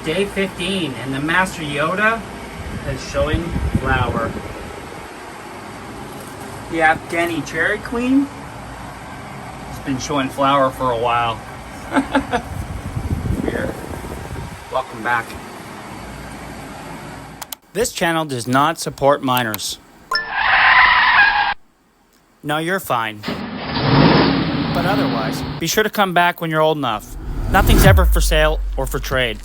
Day 15, and the Master Yoda is showing flower. The Afghani Cherry Queen has been showing flower for a while. Here, welcome back. This channel does not support minors. No, you're fine. But otherwise, be sure to come back when you're old enough. Nothing's ever for sale or for trade.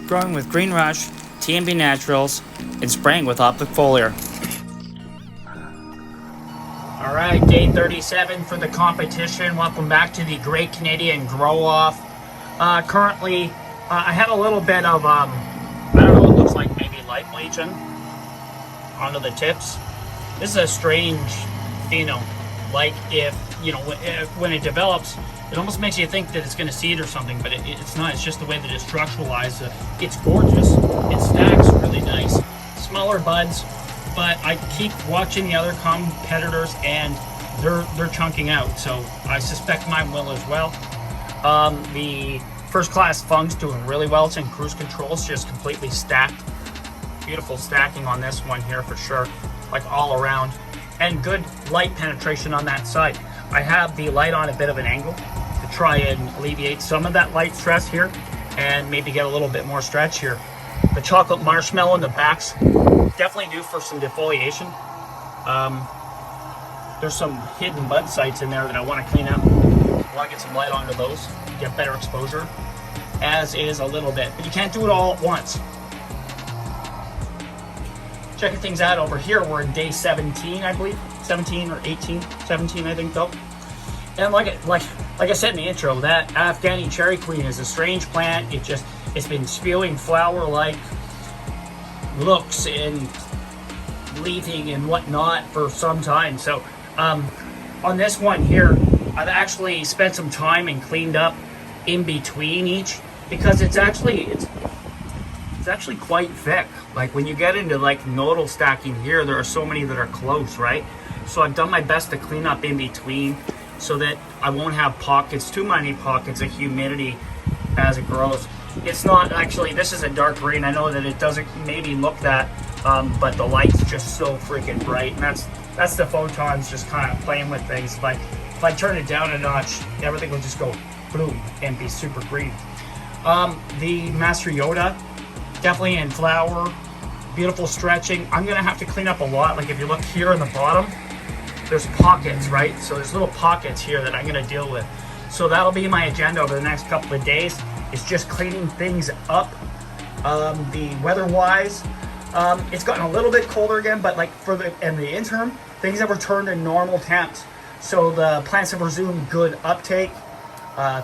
Growing with Green Rush, TMB Naturals, and spraying with Optic Folliar. Alright, day 37 for the competition. Welcome back to the Great Canadian Grow Off. Currently, I had a little bit of, I don't know, it looks like maybe light bleaching onto the tips. This is a strange pheno. Like if, you know, when it develops, it almost makes you think that it's going to seed or something, but it's not. It's just the way that it's structuralized. It's gorgeous. It stacks really nice. Smaller buds, but I keep watching the other competitors, and they're chunking out. So I suspect mine will as well. The first class funk's doing really well. It's in cruise control. It's just completely stacked. Beautiful stacking on this one here for sure, like all around, and good light penetration on that side. I have the light on a bit of an angle to try and alleviate some of that light stress here and maybe get a little bit more stretch here. The chocolate marshmallow in the backs definitely due for some defoliation. There's some hidden bud sites in there that I want to clean up. I want to get some light onto those, get better exposure, as is a little bit. But you can't do it all at once. Checking things out over here, we're in day 17, I believe. 17 or 18, 17 I think though. And like I said in the intro, that Afghani Cherry Queen is a strange plant. It's been spewing flower-like looks and leafing and whatnot for some time. So on this one here, I've actually spent some time and cleaned up in between each, because it's actually quite thick. Like when you get into like nodal stacking here, there are so many that are close, right? So I've done my best to clean up in between so that I won't have pockets, too many pockets of humidity as it grows. It's not actually, this is a dark green. I know that it doesn't maybe look that, but the light's just so freaking bright. And that's the photons just kind of playing with things. Like if I turn it down a notch, everything will just go boom and be super green. The Master Yoda, definitely in flower, beautiful stretching. I'm gonna have to clean up a lot. Like if you look here in the bottom, there's pockets, right? So there's little pockets here that I'm gonna deal with. So that'll be my agenda over the next couple of days. It's just cleaning things up. The weather-wise, it's gotten a little bit colder again, but like in the interim, things have returned to normal temps. So the plants have resumed good uptake.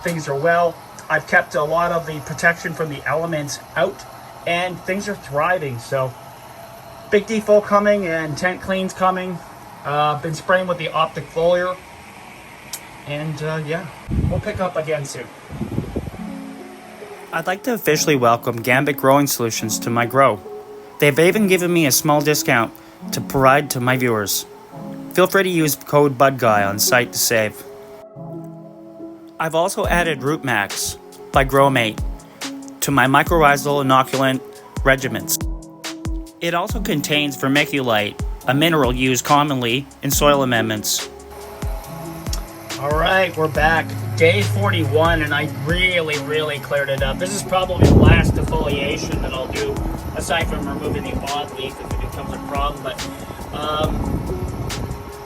Things are well. I've kept a lot of the protection from the elements out, and things are thriving. So big defo coming and tent cleans coming. Been spraying with the Optic Folliar, and yeah, we'll pick up again soon. I'd like to officially welcome Gambit Growing Solutions to my grow. They've even given me a small discount to provide to my viewers. Feel free to use code BUDGUY on site to save. I've also added Root Max by GrowMate to my mycorrhizal inoculant regimens. It also contains vermiculite, a mineral used commonly in soil amendments. Alright, we're back. Day 41, and I really cleared it up. This is probably the last defoliation that I'll do, aside from removing the odd leaf if it becomes a problem. But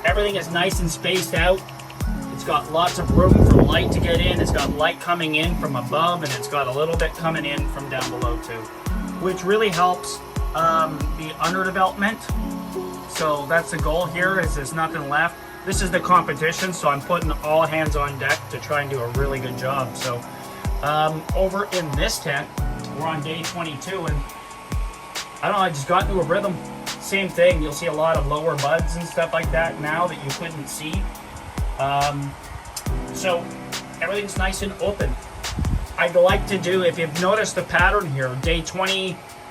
everything is nice and spaced out. It's got lots of room for light to get in. It's got light coming in from above, and it's got a little bit coming in from down below too, which really helps the underdevelopment. So that's the goal here, is there's nothing left. This is the competition, so I'm putting all hands on deck to try and do a really good job. So over in this tent, we're on day 22, and I don't know, I just got into a rhythm. Same thing, you'll see a lot of lower buds and stuff like that now that you couldn't see. So everything's nice and open. I'd like to do, if you've noticed the pattern here, day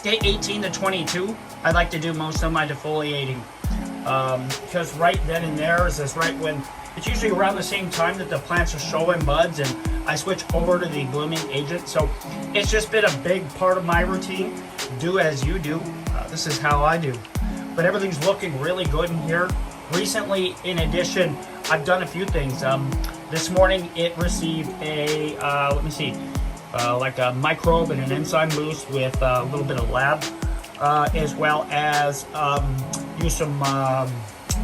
18 to 22, I'd like to do most of my defoliating. Because right then and there is this right when, it's usually around the same time that the plants are showing buds, and I switch over to the blooming agent. So it's just been a big part of my routine. Do as you do. This is how I do. But everything's looking really good in here. Recently, in addition, I've done a few things. This morning, it received a, like a microbe and an enzyme boost with a little bit of lab, as well as use some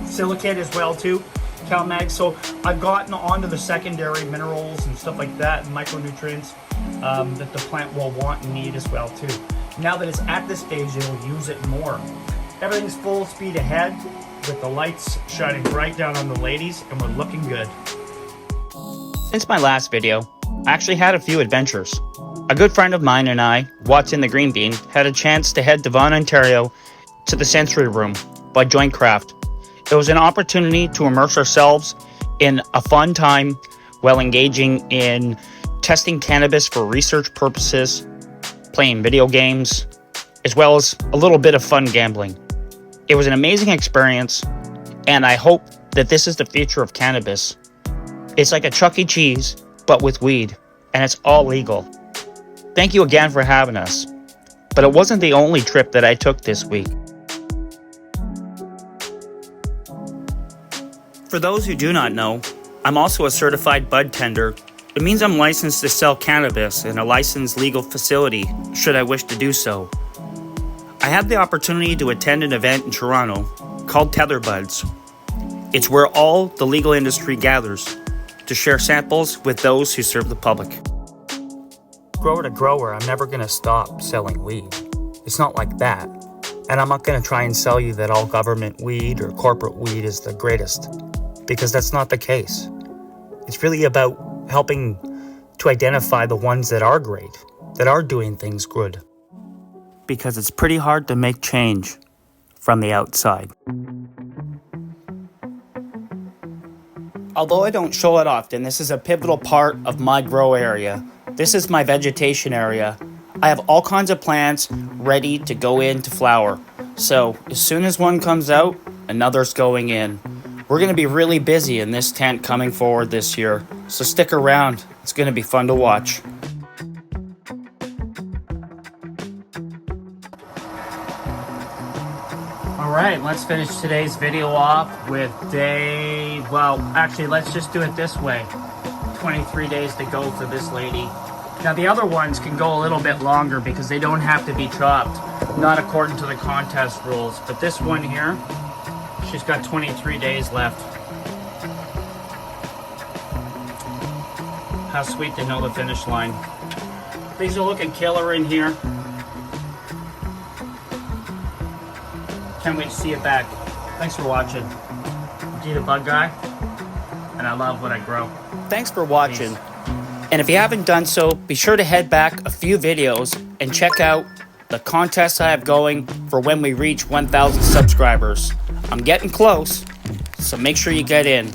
silicate as well too, CalMag. So I've gotten onto the secondary minerals and stuff like that, and micronutrients that the plant will want and need as well too. Now that it's at this stage, it'll use it more. Everything's full speed ahead with the lights shining bright down on the ladies, and we're looking good. Since my last video, I actually had a few adventures. A good friend of mine and I, Watson the Green Bean, had a chance to head to Vaughan, Ontario to the Sensory Room by Joint Craft. It was an opportunity to immerse ourselves in a fun time while engaging in testing cannabis for research purposes, playing video games, as well as a little bit of fun gambling. It was an amazing experience, and I hope that this is the future of cannabis. It's like a Chuck E. Cheese, but with weed, and it's all legal. Thank you again for having us. But it wasn't the only trip that I took this week. For those who do not know, I'm also a certified bud tender. It means I'm licensed to sell cannabis in a licensed legal facility, should I wish to do so. I had the opportunity to attend an event in Toronto called Tether Buds. It's where all the legal industry gathers to share samples with those who serve the public. Grower to grower, I'm never going to stop selling weed. It's not like that. And I'm not going to try and sell you that all government weed or corporate weed is the greatest, because that's not the case. It's really about helping to identify the ones that are great, that are doing things good. Because it's pretty hard to make change from the outside. Although I don't show it often, this is a pivotal part of my grow area. This is my vegetation area. I have all kinds of plants ready to go into flower. So as soon as one comes out, another's going in. We're going to be really busy in this tent coming forward this year. So stick around. It's going to be fun to watch. Alright, let's finish today's video off with let's just do it this way. 23 days to go for this lady. Now the other ones can go a little bit longer because they don't have to be chopped, not according to the contest rules. But this one here, she's got 23 days left. How sweet to know the finish line. These are looking killer in here. Can't wait to see it back. Thanks for watching. G the Bug Guy, and I love what I grow. Thanks for watching. Peace. And if you haven't done so, be sure to head back a few videos and check out the contests I have going for when we reach 1,000 subscribers. I'm getting close, so make sure you get in.